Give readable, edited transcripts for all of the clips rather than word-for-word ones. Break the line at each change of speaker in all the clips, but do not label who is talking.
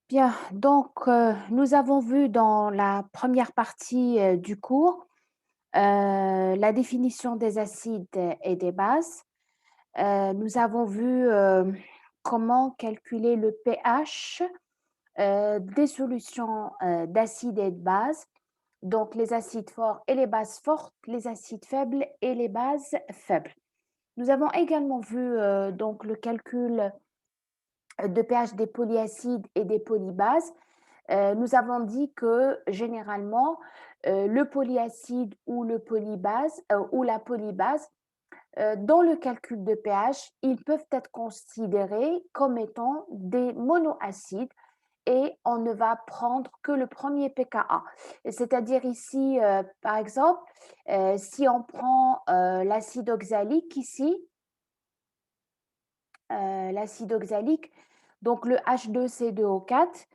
Bien, donc nous avons vu dans la première partie du cours la définition des acides et des bases. Nous avons vu comment calculer le pH des solutions d'acides et de bases, donc les acides forts et les bases fortes, les acides faibles et les bases faibles. Nous avons également vu donc le calcul de pH des polyacides et des polybases. Nous avons dit que généralement, le polyacide ou le polybase ou la polybase, dans le calcul de pH, ils peuvent être considérés comme étant des monoacides et on ne va prendre que le premier pKa. C'est-à-dire ici, par exemple, si on prend l'acide oxalique ici, l'acide oxalique, donc le H2C2O4,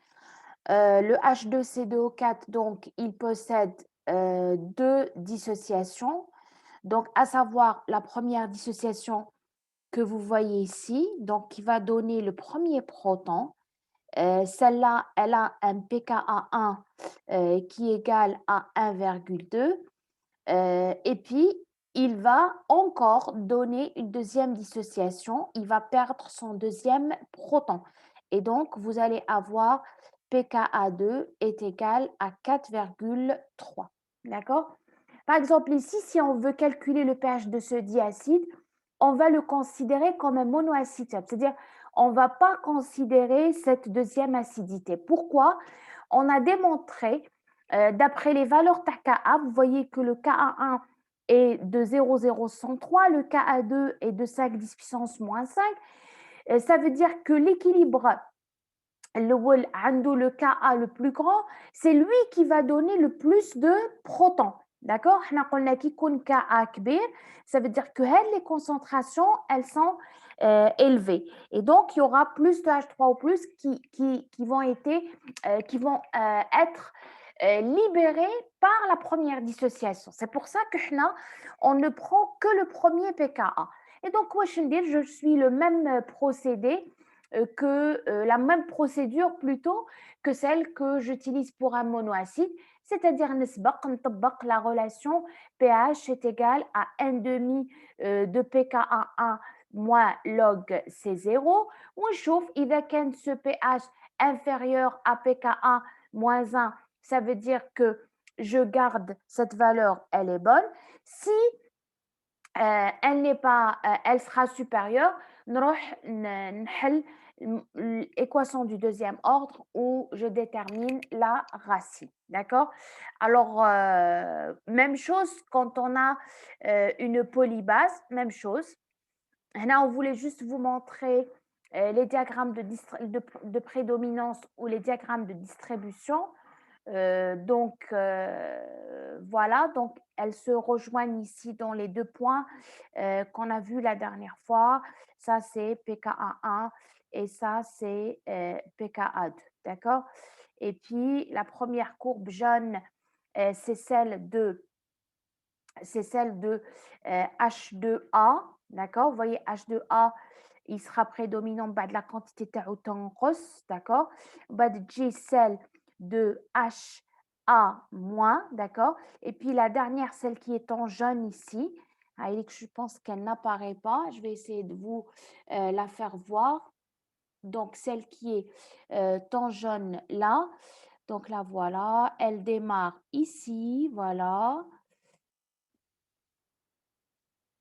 le H2C2O4, donc, il possède deux dissociations. Donc, à savoir la première dissociation que vous voyez ici, donc qui va donner le premier proton. Celle-là, elle a un pKa1 qui est égal à 1,2. Et puis, il va encore donner une deuxième dissociation. Il va perdre son deuxième proton. Et donc, vous allez avoir pKa2 est égal à 4,3. D'accord? Par exemple, ici, si on veut calculer le pH de ce diacide, on va le considérer comme un monoacide, c'est-à-dire on ne va pas considérer cette deuxième acidité. Pourquoi? On a démontré, d'après les valeurs Ka, vous voyez que le Ka1 est de 0,0103, le Ka2 est de 5 10 puissance moins 5. Ça veut dire que l'équilibre le Ka le plus grand, c'est lui qui va donner le plus de protons. D'accord? Ça veut dire que les concentrations, elles sont élevées. Et donc, il y aura plus de H3O+, qui vont être libérés par la première dissociation. C'est pour ça que on ne prend que le premier pKa. Et donc, je suis le même procédé que la même procédure plutôt que celle que j'utilise pour un monoacide, c'est-à-dire la relation pH est égal à 1 demi de pKa1 moins log C0. ونشوف إذا كان ce pH inférieur à pKa moins 1, ça veut dire que je garde cette valeur, elle est bonne. Si elle n'est pas, elle sera supérieure, نروح نحل l'équation du deuxième ordre où je détermine la racine. D'accord? Alors, même chose quand on a une polybase, même chose. Là, on voulait juste vous montrer les diagrammes de prédominance ou les diagrammes de distribution. Donc, voilà, donc elles se rejoignent ici dans les deux points qu'on a vus la dernière fois. Ça, c'est pKa1 et ça, c'est pKa2. D'accord? Et puis, la première courbe jaune, c'est celle de H2A. D'accord? Vous voyez, H2A, il sera prédominant de la quantité de rose. D'accord? G, celle de HA-, d'accord? Et puis la dernière, celle qui est en jaune ici, je pense qu'elle n'apparaît pas. Je vais essayer de vous la faire voir. Donc, celle qui est en jaune là. Donc, la voilà. Elle démarre ici. Voilà.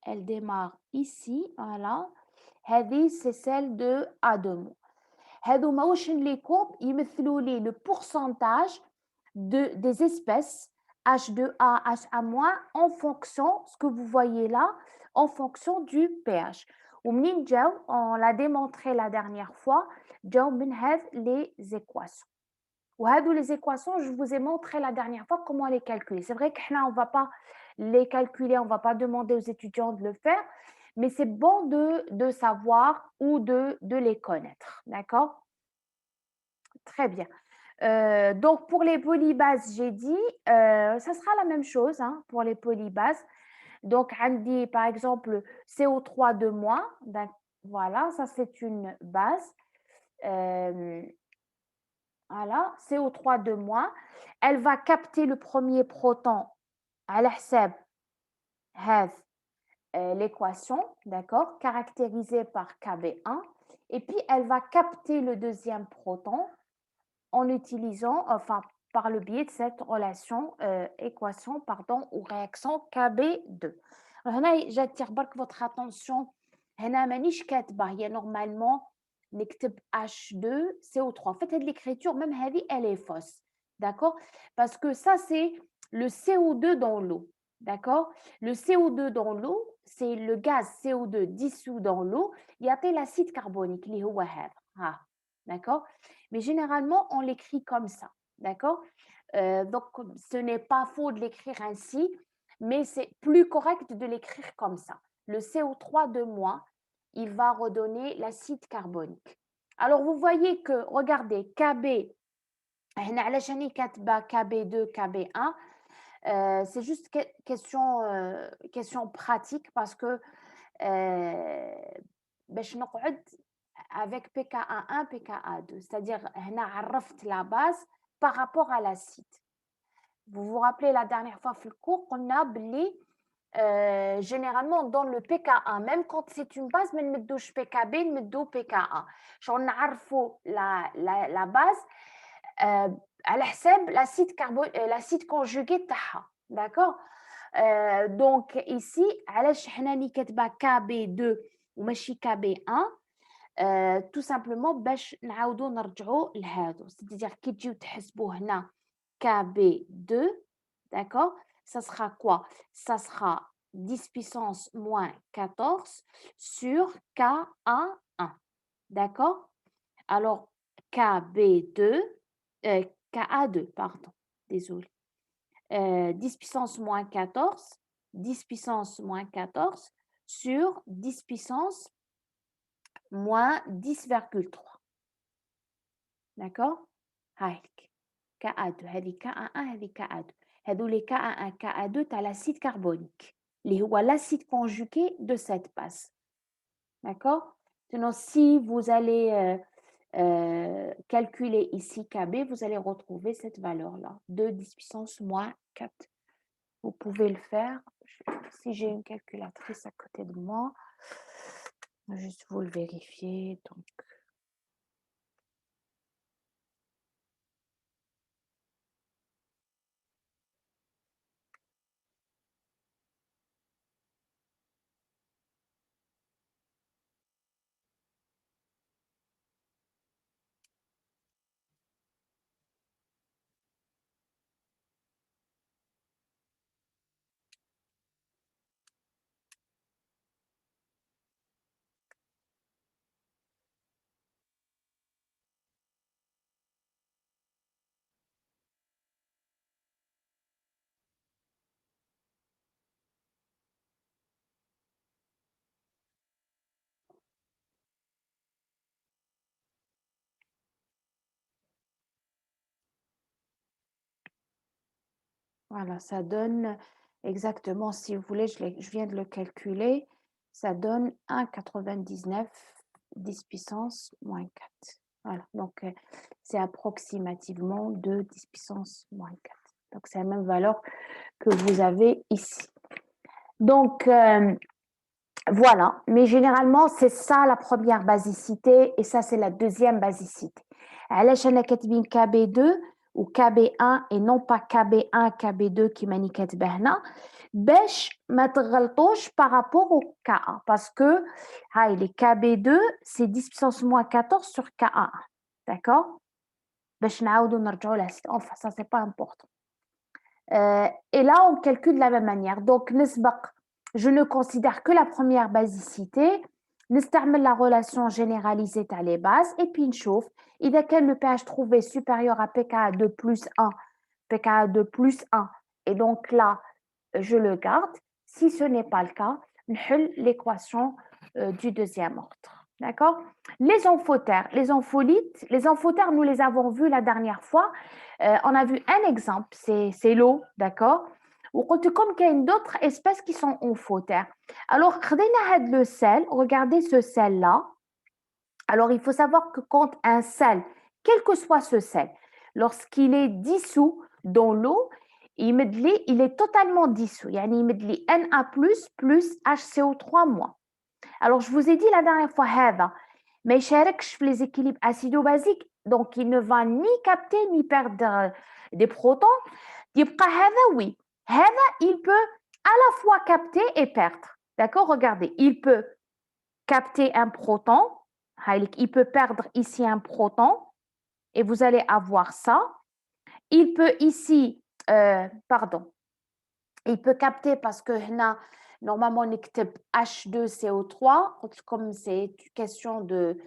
Elle démarre ici. Voilà. هذه c'est celle de A2. هذوما واش نليكم يمثلوا لي le pourcentage des espèces H2A, HA- en fonction, ce que vous voyez là, en fonction du pH. ومنين جاو, on l'a démontré la dernière fois, جاو من هذ les équations. وهذو les équations, je vous ai montré la dernière fois comment les calculer. C'est vrai qu'on ne va pas les calculer, on ne va pas demander aux étudiants de le faire, mais c'est bon de savoir ou de les connaître. D'accord? Très bien. Donc, pour les polybases, j'ai dit, ça sera la même chose hein, pour les polybases. Donc, on dit par exemple CO3 de moins. Voilà, ça c'est une base. voilà, CO3 de moins, elle va capter le premier proton à l'hsab l'équation, d'accord, caractérisée par KB1, et puis elle va capter le deuxième proton en utilisant, enfin, par le biais de cette relation, équation, pardon, ou réaction KB2. هنا j'attire برك votre attention. هنا مانيش كاتبة, هي normalement نكتب H2CO3. En fait, l'écriture, même هذه, elle est fausse. D'accord? Parce que ça, c'est le CO2 dans l'eau. D'accord? Le CO2 dans l'eau, c'est le gaz CO2 dissous dans l'eau. Il y a l'acide carbonique, اللي هو هذا. D'accord? Mais généralement, on l'écrit comme ça. D'accord? Donc, ce n'est pas faux de l'écrire ainsi, mais c'est plus correct de l'écrire comme ça. Le CO3 de moins, il va redonner l'acide carbonique. Alors, vous voyez que, regardez, KB, KB2, KB1, c'est juste question pratique parce que باش نقعد avec PKA1, PKA2, c'est-à-dire هنا عرفت la base par rapport à l'acide. Vous vous rappelez la dernière fois في الcours qu'on a بلي généralement dans le PKA, même quand c'est une base, ما نمدوش PKB, نمدو PKA. شغل نعرفوا la base على حساب l'acide conjugué تاعها. D'accord? Donc ici, علاش حنا اللي كاتبه KB2 وماشي KB1 tout simplement باش نعاودو نرجعو لهادو, c'est-à-dire كي تجيو تحسبوا هنا KB2, d'accord, ça sera quoi? Ça sera 10 puissance moins 14 sur Ka1, d'accord? Alors KB2, Ka2, pardon, désolé. 10 puissance moins 14, 10 puissance moins 14 sur 10 puissance moins 10,3. D'accord? هايك Ka2, هذه Ka1, هذه Ka2. هذول Ka1, Ka2, tu as l'acide carbonique, اللي هو l'acide conjugué de cette base. D'accord? Sinon, si vous allez calculer ici KB, vous allez retrouver cette valeur-là, de 10 puissance moins 4. Vous pouvez le faire. Si j'ai une calculatrice à côté de moi, juste vous le vérifier. Donc, voilà, ça donne exactement, si vous voulez, je viens de le calculer, ça donne 1,99 10 puissance moins 4. Voilà, donc c'est approximativement de 10 puissance moins 4. Donc c'est la même valeur que vous avez ici. Donc voilà, mais généralement c'est ça la première basicité et ça c'est la deuxième basicité. علاش انا كاتبين KB2 ou KB1 et non pas KB1 KB2 qui ماني كاتبه هنا باش ما تغلطوش par rapport au Ka1 parce que les KB2 c'est 10 puissance moins 14 sur Ka1, d'accord, باش نعاودو نرجعو لها, enfin ça c'est pas important. Et là on calcule de la même manière, donc نسبق, je ne considère que la première basicité, نستعمل la relation généralisée à les bases et puis نشوف إذا كان le pH trouvé supérieur à pKa2 plus 1, pKa2 plus 1, et donc là je le garde. Si ce n'est pas le cas, نحل l'équation du deuxième ordre. D'accord? Les amphotères, les amphotères, nous les avons vus la dernière fois. On a vu un exemple, c'est l'eau, d'accord? Ou comme qu'il y a d'autres espèces qui sont amphotères. Alors, le sel, regardez ce sel-là. Alors, il faut savoir que quand un sel, quel que soit ce sel, lorsqu'il est dissous dans l'eau, il est totalement dissous. يعني يمد لي Na plus HCO3 moins. Alors, je vous ai dit la dernière fois, هذا ما يشاركش في les équilibres acido-basiques, donc il ne va ni capter ni perdre des protons. يبقى هذا oui. هذا, il peut à la fois capter et perdre. D'accord? Regardez, il peut capter un proton, il peut perdre ici un proton, et vous allez avoir ça. Il peut ici, il peut capter parce que normalement on écrit H2CO3, comme c'est une question de,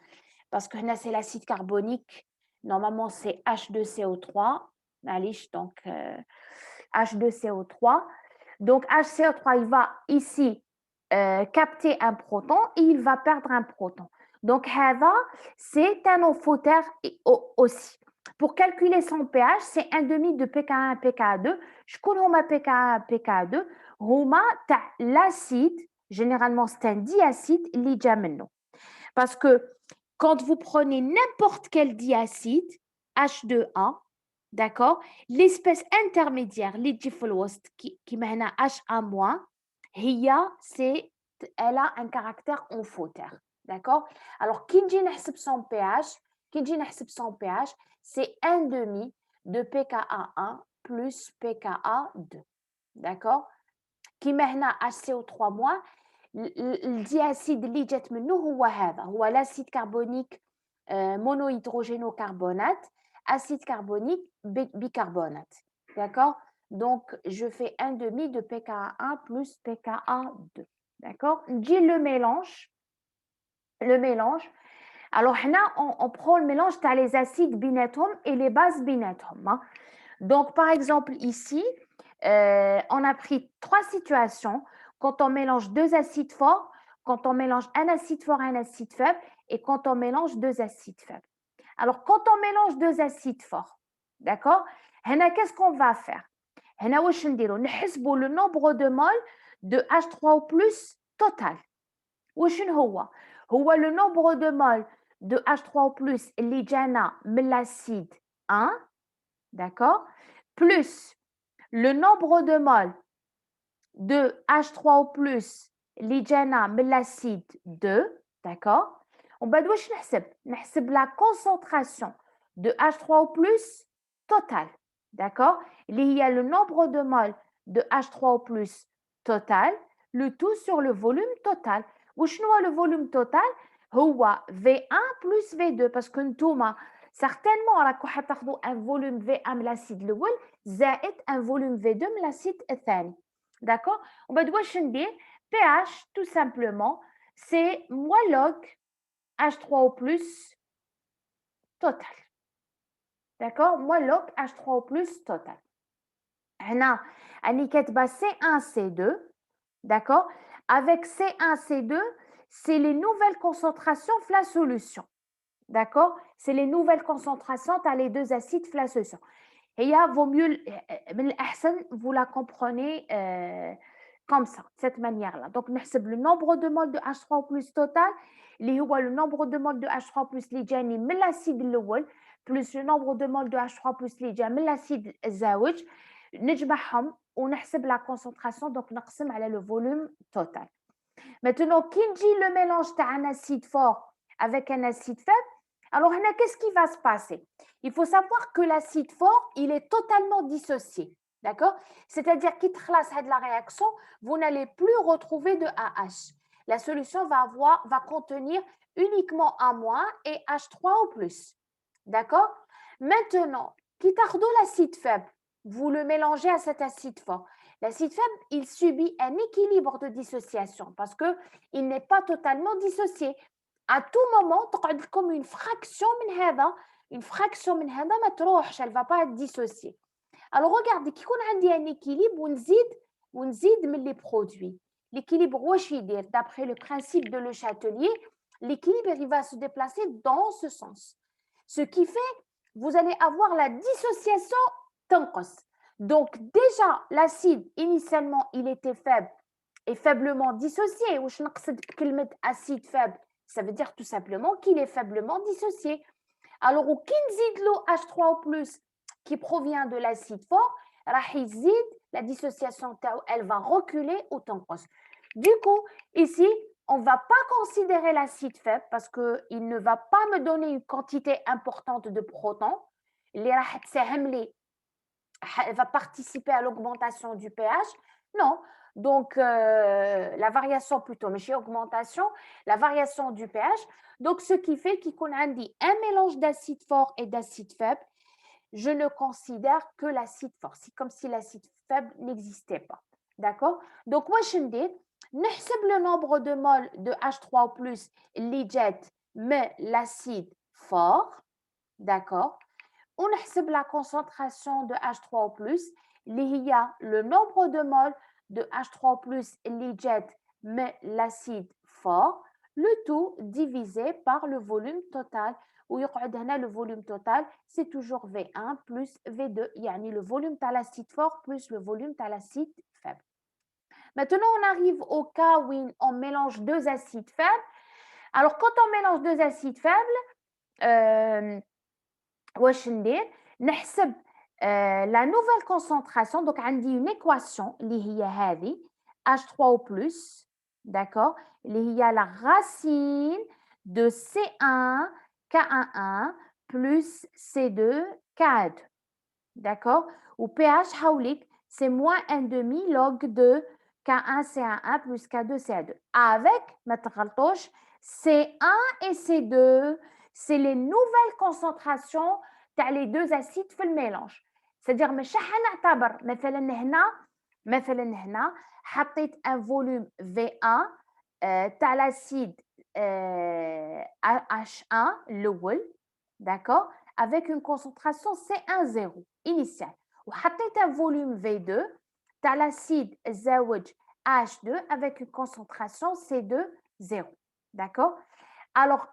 parce que c'est l'acide carbonique, normalement c'est H2CO3, donc H2CO3. Donc HCO3, il va ici capter un proton et il va perdre un proton. Donc, c'est un amphoter aussi. Pour calculer son pH, c'est 1,5 de pKa1 pKa2. Je connais ma pKa1 pKa2. Homa, l'acide, généralement c'est un diacide, l'idjameno. Parce que quand vous prenez n'importe quel diacide, H2A, d'accord, l'espèce intermédiaire, l'idjiflwost, qui mène à H1-, elle a un caractère amphoter. D'accord? Alors, qui dit son pH, c'est 1,5 de pKa1 plus pKa2. D'accord? Qui mène à HCO3-. الدياسيد اللي جات منه هو l'acide carbonique monohydrogénocarbonate, acide carbonique bicarbonate. D'accord? Donc, je fais 1,5 de pKa1 plus pKa2. D'accord? Dit le mélange. Alors, on prend le mélange, tu as les acides binatom et les bases binatom. Donc, par exemple, ici, on a pris 3 situations. Quand on mélange 2 acides forts, quand on mélange un acide fort et un acide faible, et quand on mélange 2 acides faibles. Alors, quand on mélange 2 acides forts, d'accord, qu'est-ce qu'on va faire? Le nombre de moles de H3O+ total. هو le nombre de moles de H3O+ اللي جانا من l'acide 1, d'accord, plus le nombre de moles de H3O+ اللي جانا من l'acide 2, d'accord. On va واش نحسب la concentration de H3O+ total, d'accord, il y a le nombre de moles de H3O+ total, le tout sur le volume total. وشنو هو le volume total? هو V1 plus V2, parce que نتوما certainement راكم حتاخذوا un volume V1 من l'acide الاول زائد un volume V2 من l'acide الثاني. D'accord? On va واش ندير pH tout simplement c'est moins log H3O+ total. D'accord? Moins log H3O+ total. هنا راني كاتبه C1C2, d'accord? Avec C1C2, c'est les nouvelles concentrations de la solution. D'accord? C'est les nouvelles concentrations, tu as les 2 acides de la solution. Et il vaut mieux, vous la comprenez comme ça, de cette manière-là. Donc, le nombre de moles de H3O+ total, le nombre de moles de H3O+ اللي جاني من l'acide الأول plus le nombre de moles de H3+ اللي جا من l'acide الزاوج, نجمعهم ونحسب la concentration, donc نقسم على le volume total. Maintenant, qui dit le mélange d'un acide fort avec un acide faible, alors qu'est-ce qui va se passer? Il faut savoir que l'acide fort, il est totalement dissocié. D'accord? C'est-à-dire qu'il trace de la réaction, vous n'allez plus retrouver de AH. La solution va contenir uniquement A- et H3O+. D'accord? Maintenant, qui tarde l'acide faible, vous le mélangez à cet acide fort. L'acide faible, il subit un équilibre de dissociation parce qu'il n'est pas totalement dissocié. À tout moment, comme une fraction من هذا ما تروحش, elle ne va pas être dissociée. Alors regardez, كي يكون عندي un équilibre ونزيد من les produits. L'équilibre واش يدير d'après le principe de Le Chatelier, l'équilibre il va se déplacer dans ce sens. Ce qui fait, vous allez avoir la dissociation تنقص. Donc déjà l'acide initialement il était faible et faiblement dissocié. واش نقصد بكلمة acide faible, ça veut dire tout simplement qu'il est faiblement dissocié. Alors, au kinzid l'eau H3O+, qui provient de l'acide fort, la dissociation elle va reculer au تنقص. Du coup, ici, on ne va pas considérer l'acide faible parce qu'il ne va pas me donner une quantité importante de protons. Elle va participer à l'augmentation du pH. Non. Donc, la variation plutôt, mais chez augmentation, la variation du pH. Donc, ce qui fait qu'on a dit un mélange d'acide fort et d'acide faible, je ne considère que l'acide fort. C'est comme si l'acide faible n'existait pas. D'accord? Donc, moi, je dis, نحسب le nombre de moles de H3+, اللي جات mais l'acide fort. D'accord? On نحسب la concentration de H3+, اللي هي le nombre de moles de H3+, اللي جات mais l'acide fort, le tout divisé par le volume total. ويقعد هنا le volume total, c'est toujours V1 plus V2, يعني le volume de l'acide fort plus le volume de l'acide faible. Maintenant, on arrive au cas où on mélange deux acides faibles. Alors, quand on mélange deux acides faibles, واش ندير نحسب la nouvelle concentration. Donc, on dit une équation اللي هي هذه H3O+, d'accord, اللي هي la racine de C1 K11 plus C2 K2, d'accord, ou pH حولك c'est moins 1,5 log de K1 C11 plus K2 CA2 avec ما تغلطوش C1 et C2 c'est les nouvelles concentrations تاع les deux acides في الميلانج. c'est-à-dire مش حنعتبر مثلا هنا حطيت un volume V1 تاع l'acide H1 الاول, d'accord, avec une concentration C10 initiale, وحطيت un volume V2 تاع l'acide الزاوج H2 avec une concentration C20, d'accord. Alors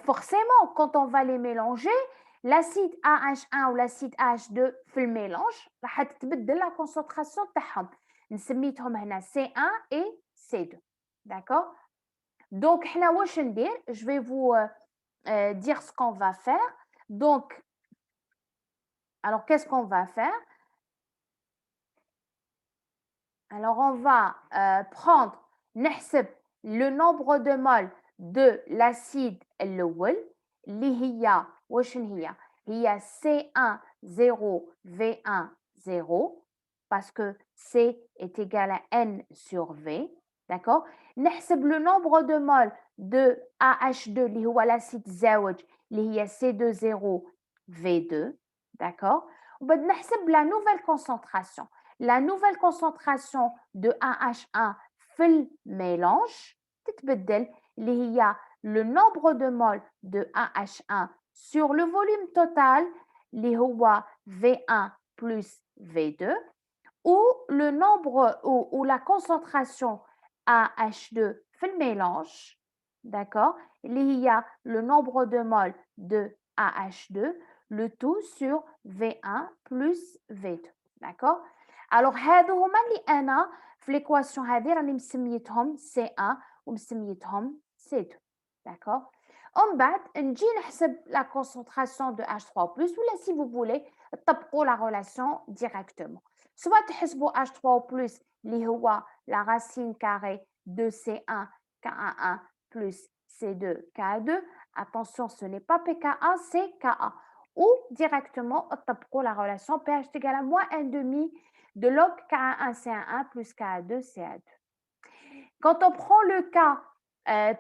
forcément, quand on va les mélanger, l'acide AH1 ou l'acide AH2 في الميلانج راح تتبدل la concentration تاعهم, نسميتهم هنا C1 et C2, d'accord. Donc حنا واش ندير, je vais vous dire ce qu'on va faire. Donc, alors qu'est-ce qu'on va faire? Alors on va prendre نحسب le nombre de moles de l'acide الأول اللي هي وشن هي C1 0 V1 0 parce que C est égal à N sur V, d'accord. نحسب le nombre de moles de AH2 اللي هو l'acide زاوج اللي هي C20 V2, d'accord. وبد نحسب la nouvelle concentration. La nouvelle concentration de AH1 في الميلانج تتبدل اللي هي le nombre de moles de AH1 sur le volume total اللي هو V1 plus V2, ou le nombre ou la concentration AH2 في الميلانج, d'accord, اللي هي le nombre de moles de AH2, le tout sur V1 plus V2, d'accord. Alors هادو هما اللي انا في ليكواسيون هذه راني مسميتهم C1 ومسميتهم C2, d'accord. ومن بعد نجي نحسب la concentration de H3+, ولا si vous voulez تطبقوا la relation directement. Soit تحسبوا H3+, اللي هو la racine carrée de C1 K11 plus C2 K2. Attention, ce n'est pas pKa, c'est Ka. Ou directement تطبقوا la relation pH est égal à moins 1,5 de log K11 C11 plus K2 CA2. Quand on prend le cas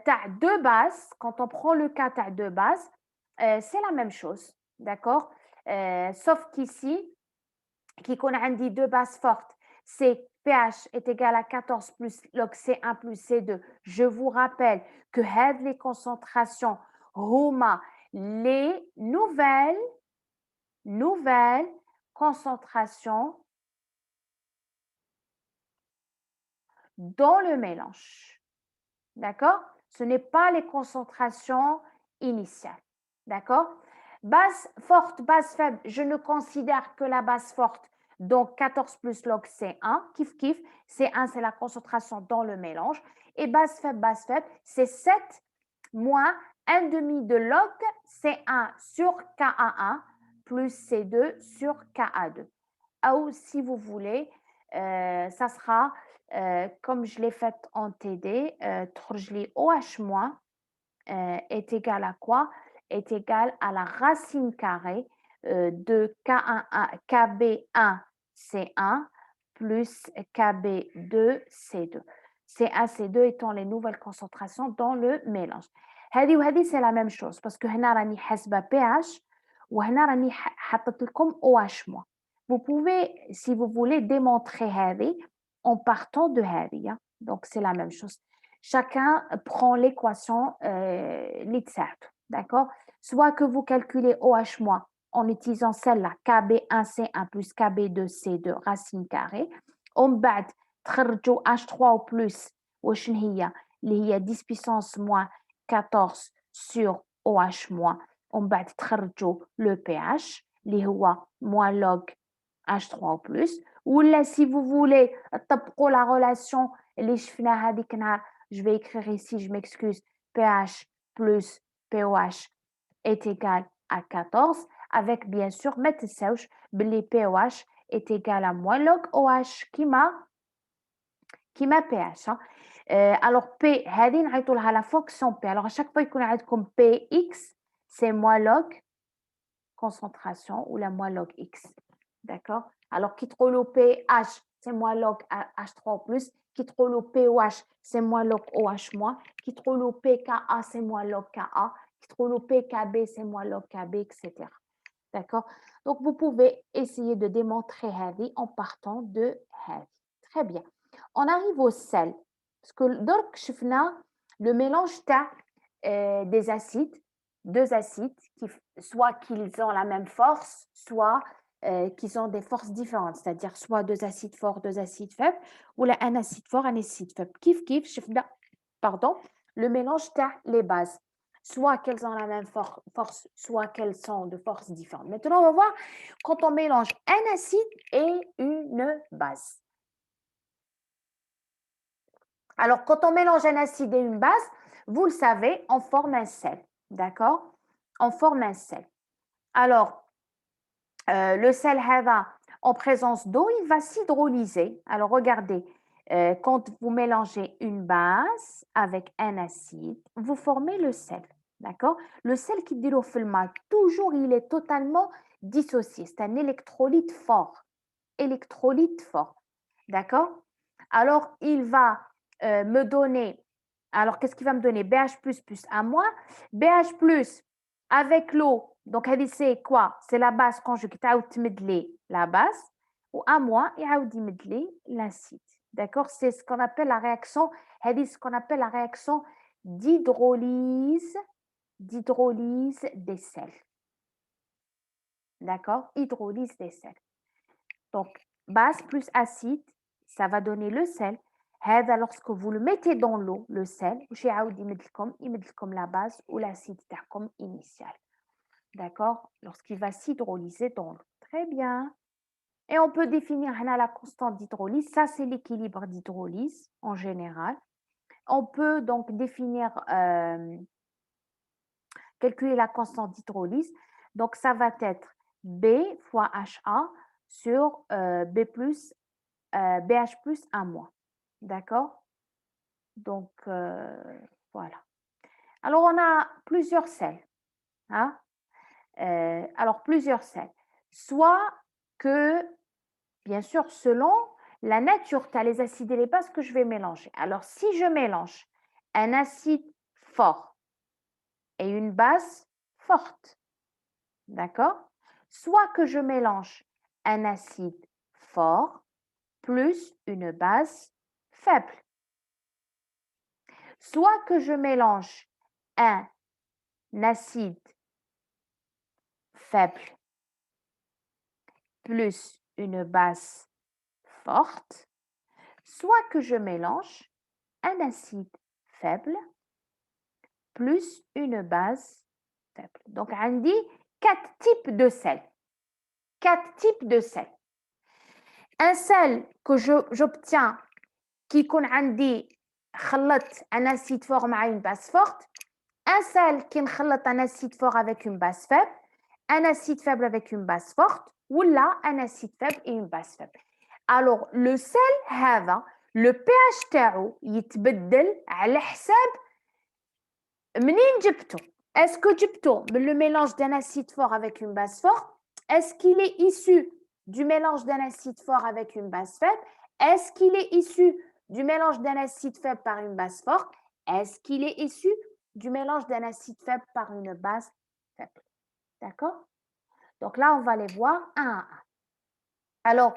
t'as deux bases, c'est la même chose, d'accord, sauf qu'ici, qu'on a dit deux bases fortes, c'est pH est égal à 14 plus log C1 plus C2. Je vous rappelle que les concentrations هما les nouvelles concentrations dans le mélange. D'accord? Ce n'est pas les concentrations initiales. D'accord? Base forte, base faible, je ne considère que la base forte. Donc 14 plus log C1, kiff kiff. C1, c'est la concentration dans le mélange. Et base faible, c'est 7 moins 1,5 de log C1 sur Ka1 plus C2 sur Ka2. Ou si vous voulez, ça sera comme je l'ai fait en TD, OH- est égal à quoi? Est égal à la racine carrée de KB1C1 plus KB2C2. C1C2 étant les nouvelles concentrations dans le mélange. هذه وهذه c'est la même chose parce que هنا راني حاسبة pH وهنا راني حطيت لكم OH-. Vous pouvez, si vous voulez, démontrer هذه en partant de هذه. Donc c'est la même chose. Chacun prend l'équation d'accord? Soit que vous calculez OH- en utilisant celle-là, KB1C1 plus KB2C2 racine carrée. ومن بعد تخرجوا H3 plus وشن هي اللي هي 10 puissance moins 14 sur OH-. ومن بعد تخرجوا le pH اللي هو moins log H3 plus. ولا si vous voulez تطبقوا la relation اللي شفناها هذيك النهار. Je vais écrire ici, je m'excuse, pH plus pOH est égal à 14, avec bien sûr, mettre les pOH est égal à moins log OH qui m'a pH. Alors, P, هذه نعيطوا لها la fonction P. Alors, à chaque fois, يكون عندكم PX, c'est moins log concentration ou la moins log X. D'accord? Alors, qui trouve le pH, c'est moins log H3 plus. Qui trouve le pOH, c'est moins log OH-. Qui trouve le pKa, c'est moins log Ka. Qui trouve le pKb, c'est moins log Kb, etc. D'accord? Donc, vous pouvez essayer de démontrer Hadi en partant de Hadi. Très bien. On arrive au sel. Parce que donc, le mélange des acides, deux acides, soit qu'ils ont la même force, soit qu'ils ont des forces différentes, c'est-à-dire soit deux acides forts, deux acides faibles, ou là, un acide fort, un acide faible. Pardon, le mélange les bases, soit qu'elles ont la même force, soit qu'elles sont de forces différentes. Maintenant, on va voir quand on mélange un acide et une base. Alors, quand on mélange un acide et une base, vous le savez, on forme un sel. D'accord? On forme un sel. Alors, le sel HAVA en présence d'eau, il va s'hydrolyser. Alors, regardez, quand vous mélangez une base avec un acide, vous formez le sel. D'accord? Le sel qui dit au toujours, il est totalement dissocié. C'est un électrolyte fort. Électrolyte fort. D'accord? Alors, il va me donner, alors qu'est-ce qu'il va me donner? BH plus à moi. BH plus avec l'eau, donc c'est quoi? C'est la base conjuguée, la base, ou à moi, et l'acide. D'accord? C'est ce qu'on appelle la réaction, ce qu'on appelle la réaction d'hydrolyse des sels. D'accord? Hydrolyse des sels. Donc, base plus acide, ça va donner le sel. Lorsque vous le mettez dans l'eau, le sel, il comme la base ou l'acide comme initial. D'accord? Lorsqu'il va s'hydrolyser dans l'eau. Très bien. Et on peut définir la constante d'hydrolyse. Ça, c'est l'équilibre d'hydrolyse en général. On peut donc définir, calculer la constante d'hydrolyse. Donc, ça va être B fois HA sur B plus, BH plus 1 moins. D'accord? Donc, voilà. Alors, on a plusieurs sels. Hein? Alors, plusieurs sels. Soit que, bien sûr, selon la nature, tu as les acides et les bases que je vais mélanger. Alors, si je mélange un acide fort et une base forte, d'accord? Soit que je mélange un acide fort plus une base faible. Soit que je mélange un acide faible plus une base forte, soit que je mélange un acide faible plus une base faible. Donc, on dit 4 types de sels. 4 types de sels. Un sel que j'obtiens qui dit un acide fort avec une base forte, un sel qui خلط un acide fort avec une base faible, un acide faible avec une base forte ou là un acide faible et une base faible. Alors le sel هذا le pH تاعو يتبدل على حساب منين جبته. Est-ce que جبته من le mélange d'un acide fort avec une base forte? Est-ce qu'il est issu du mélange d'un acide fort avec une base faible? Est-ce qu'il est issu du mélange d'un acide faible par une base forte? Est-ce qu'il est issu du mélange d'un acide faible par une base faible? D'accord? Donc là, on va les voir un à un. Alors,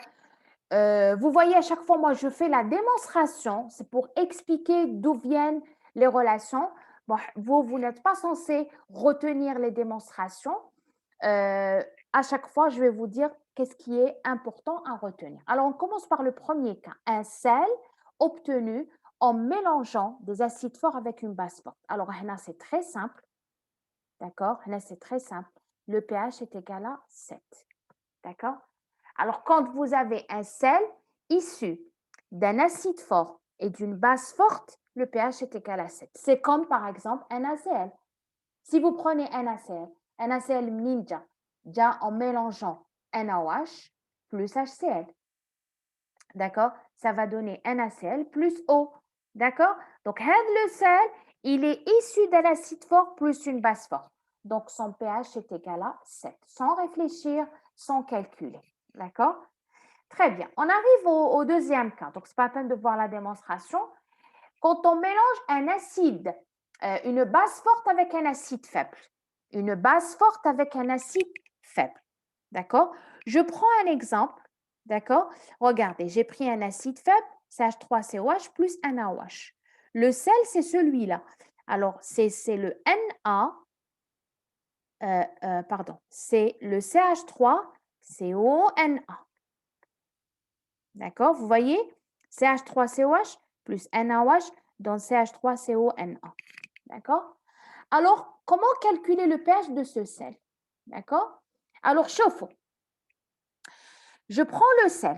vous voyez, à chaque fois, moi, je fais la démonstration. C'est pour expliquer d'où viennent les relations. Bon, vous n'êtes pas censé retenir les démonstrations. À chaque fois, je vais vous dire qu'est-ce qui est important à retenir. Alors, on commence par le premier cas. Un sel obtenu en mélangeant des acides forts avec une base forte. Alors, là, c'est très simple. D'accord? Là, c'est très simple. Le pH est égal à 7. D'accord? Alors, quand vous avez un sel issu d'un acide fort et d'une base forte, le pH est égal à 7. C'est comme, par exemple, un ACL. Si vous prenez un ACL ninja, déjà en mélangeant NaOH plus HCl, d'accord? Ça va donner NaCl plus eau, d'accord? Donc, le sel, il est issu d'un acide fort plus une base forte. Donc, son pH est égal à 7, sans réfléchir, sans calculer, d'accord? Très bien. On arrive au deuxième cas. Donc, ce n'est pas la peine de voir la démonstration. Quand on mélange un acide, une base forte avec un acide faible, une base forte avec un acide faible, d'accord? Je prends un exemple, d'accord? Regardez, j'ai pris un acide faible, CH3COH plus un AOH. Le sel, c'est celui-là. Alors, c'est le Na, pardon, c'est le CH3CONA. D'accord? Vous voyez? CH3COH plus NaOH dans CH3CONA. D'accord? Alors, comment calculer le pH de ce sel? D'accord? Alors, chauffons. Je prends le sel.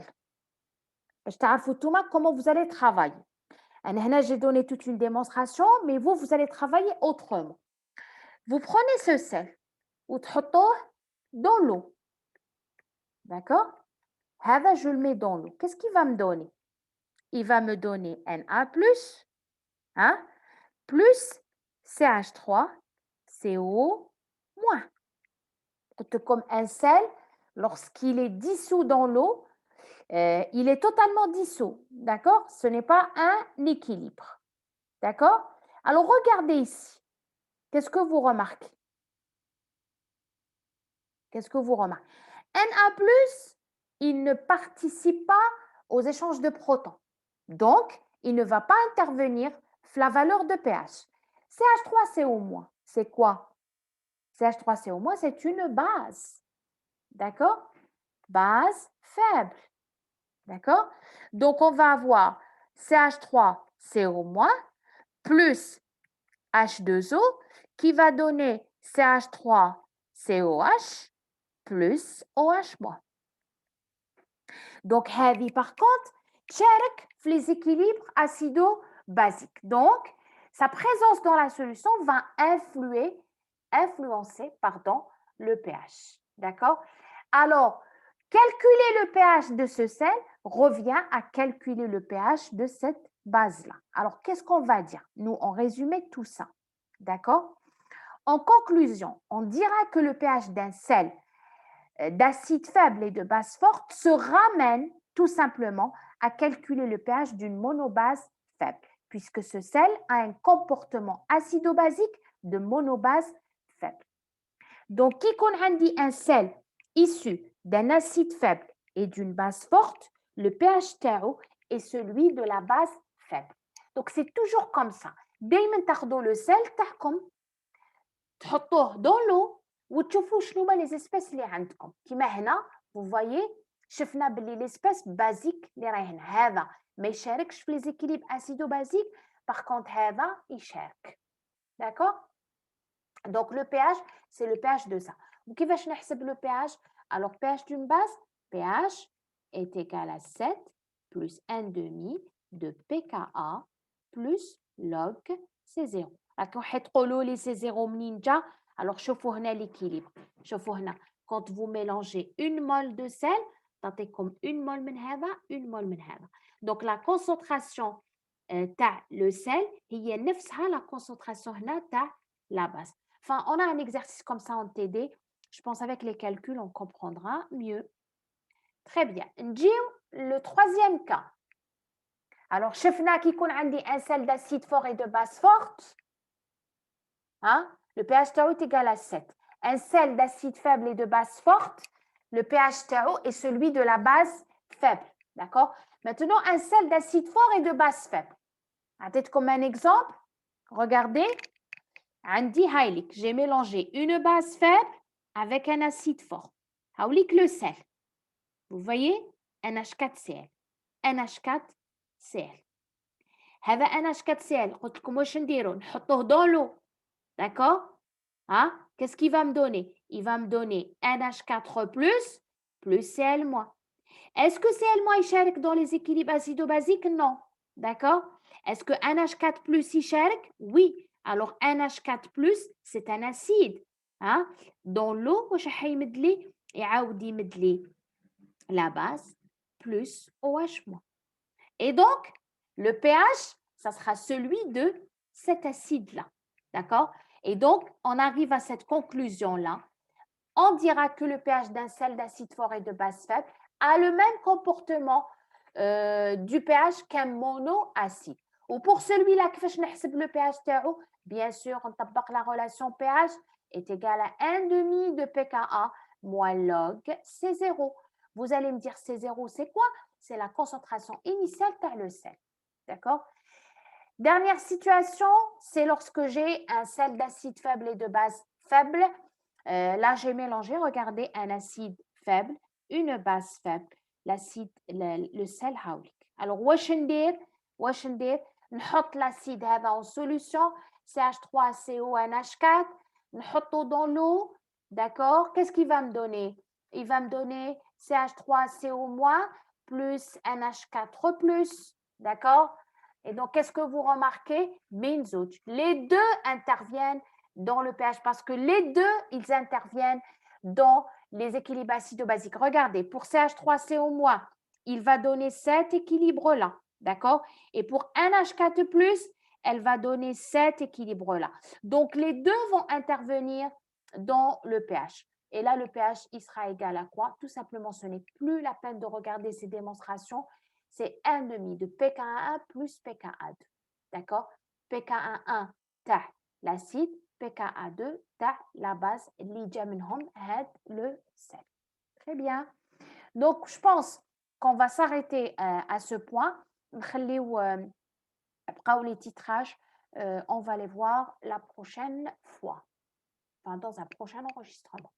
Je t'arrive comment vous allez travailler. J'ai donné toute une démonstration, mais vous allez travailler autrement. Vous prenez ce sel, vous le mettez dans l'eau. D'accord? Je le mets dans l'eau. Qu'est-ce qu'il va me donner? Il va me donner Na+, hein, plus CH3CO-. Comme un sel, lorsqu'il est dissous dans l'eau, il est totalement dissous. D'accord? Ce n'est pas un équilibre. D'accord? Alors, regardez ici. Qu'est-ce que vous remarquez? Qu'est-ce que vous remarquez? Na+, il ne participe pas aux échanges de protons. Donc, il ne va pas intervenir sur la valeur de pH. CH3CO-, c'est quoi? CH3CO-, c'est une base. D'accord? Base faible. D'accord? Donc, on va avoir CH3CO- plus H2O qui va donner CH3COH plus OH-. Donc, heavy, par contre, tcharek les équilibres acido-basiques. Donc, sa présence dans la solution va influencer le pH. D'accord? Alors, calculer le pH de ce sel revient à calculer le pH de cette base-là. Alors, qu'est-ce qu'on va dire? Nous, on résumé tout ça. D'accord? En conclusion, on dira que le pH d'un sel d'acide faible et de base forte se ramène tout simplement à calculer le pH d'une monobase faible, puisque ce sel a un comportement acido-basique de monobase faible. Donc, qui qu'on dit un sel issu d'un acide faible et d'une base forte, le pH تاعو est celui de la base faible. Donc, c'est toujours comme ça. دايما تاخذوا le sel تاعكم تحطوه dans l'eau وتشوفوا شنو هما les espèces اللي عندكم. كيما هنا vous voyez شفنا باللي l'espèce basique اللي راهي هنا هذا ما يشاركش في les équilibres acido-basiques, par contre هذا يشارك. D'accord? Donc, le pH, c'est le pH de ça. كيفاش نحسب le pH? Alors, pH d'une base, pH est égal à 7 plus 1/2 de pKa plus log C0. راكم حتقولوا لي C0 منين جا؟ Alors, شوفوا هنا l'équilibre. شوفوا هنا, quand vous mélangez une mole de sel, تعطيكم une mole من هذا, une mole من هذا. Donc, la concentration تاع le sel هي نفسها la concentration هنا تاع la base. Enfin, on a un exercice comme ça en TD. Je pense avec les calculs, on comprendra mieux. Très bien. نجيو le troisième cas. Alors, شفنا كي يكون عندي un sel d'acide fort et de base forte. Hein? Le pH تاعو est égal à 7. Un sel d'acide faible et de base forte, le pH تاعو est celui de la base faible. D'accord? Maintenant, un sel d'acide fort et de base faible. Peut-être comme un exemple. Regardez. عندي هايليك. J'ai mélangé une base faible avec un acide fort. هاوليك le sel. Vous voyez? NH4Cl. NH4Cl. هذا NH4Cl. قلت لكم واش نديرو؟ نحطوه dans l'eau. D'accord? Hein? Qu'est-ce qu'il va me donner? Il va me donner NH4 plus Cl-. Est-ce que Cl- يشارك dans les équilibres acido-basiques? Non. D'accord? Est-ce que NH4 يشارك? Oui. Alors NH4 c'est un acide. Hein? Dans l'eau, واش حيمد لي؟ يعاود يمد لي la base plus OH-. Et donc, le pH, ça sera celui de cet acide-là. D'accord? Et donc, on arrive à cette conclusion-là. On dira que le pH d'un sel d'acide fort et de base faible a le même comportement du pH qu'un monoacide. Ou pour celui-là, كيفاش نحسب le pH تاعو? Bien sûr, on طبق la relation pH est égale à 1/2 de pKa moins log C0. Vous allez me dire C0, c'est quoi? C'est la concentration initiale par le sel. D'accord? Dernière situation, c'est lorsque j'ai un sel d'acide faible et de base faible. Là, j'ai mélangé, regardez, un acide faible, une base faible, l'acide, le sel هاوليك. Alors, واش ندير؟ نحط l'acide هذا en solution, CH3CONH4, نحطه dans l'eau, d'accord? Qu'est-ce qu'il va me donner? Il va me donner CH3CO- plus NH4+, d'accord? Et donc, qu'est-ce que vous remarquez? Benzouch. Les deux interviennent dans le pH parce que les deux, ils interviennent dans les équilibres acido-basiques. Regardez, pour CH3CO-, il va donner cet équilibre-là, d'accord? Et pour NH4+, elle va donner cet équilibre-là. Donc, les deux vont intervenir dans le pH. Et là, le pH, il sera égal à quoi? Tout simplement, ce n'est plus la peine de regarder ces démonstrations. C'est 1/2 de pKa1 plus pKa2. D'accord? pKa1 تاع l'acide, pKa2 تاع la base اللي جا منهم هاد le sel. Très bien. Donc, je pense qu'on va s'arrêter à ce point. نخليو بقاو les titrages. On va les voir la prochaine fois. Enfin, dans un prochain enregistrement.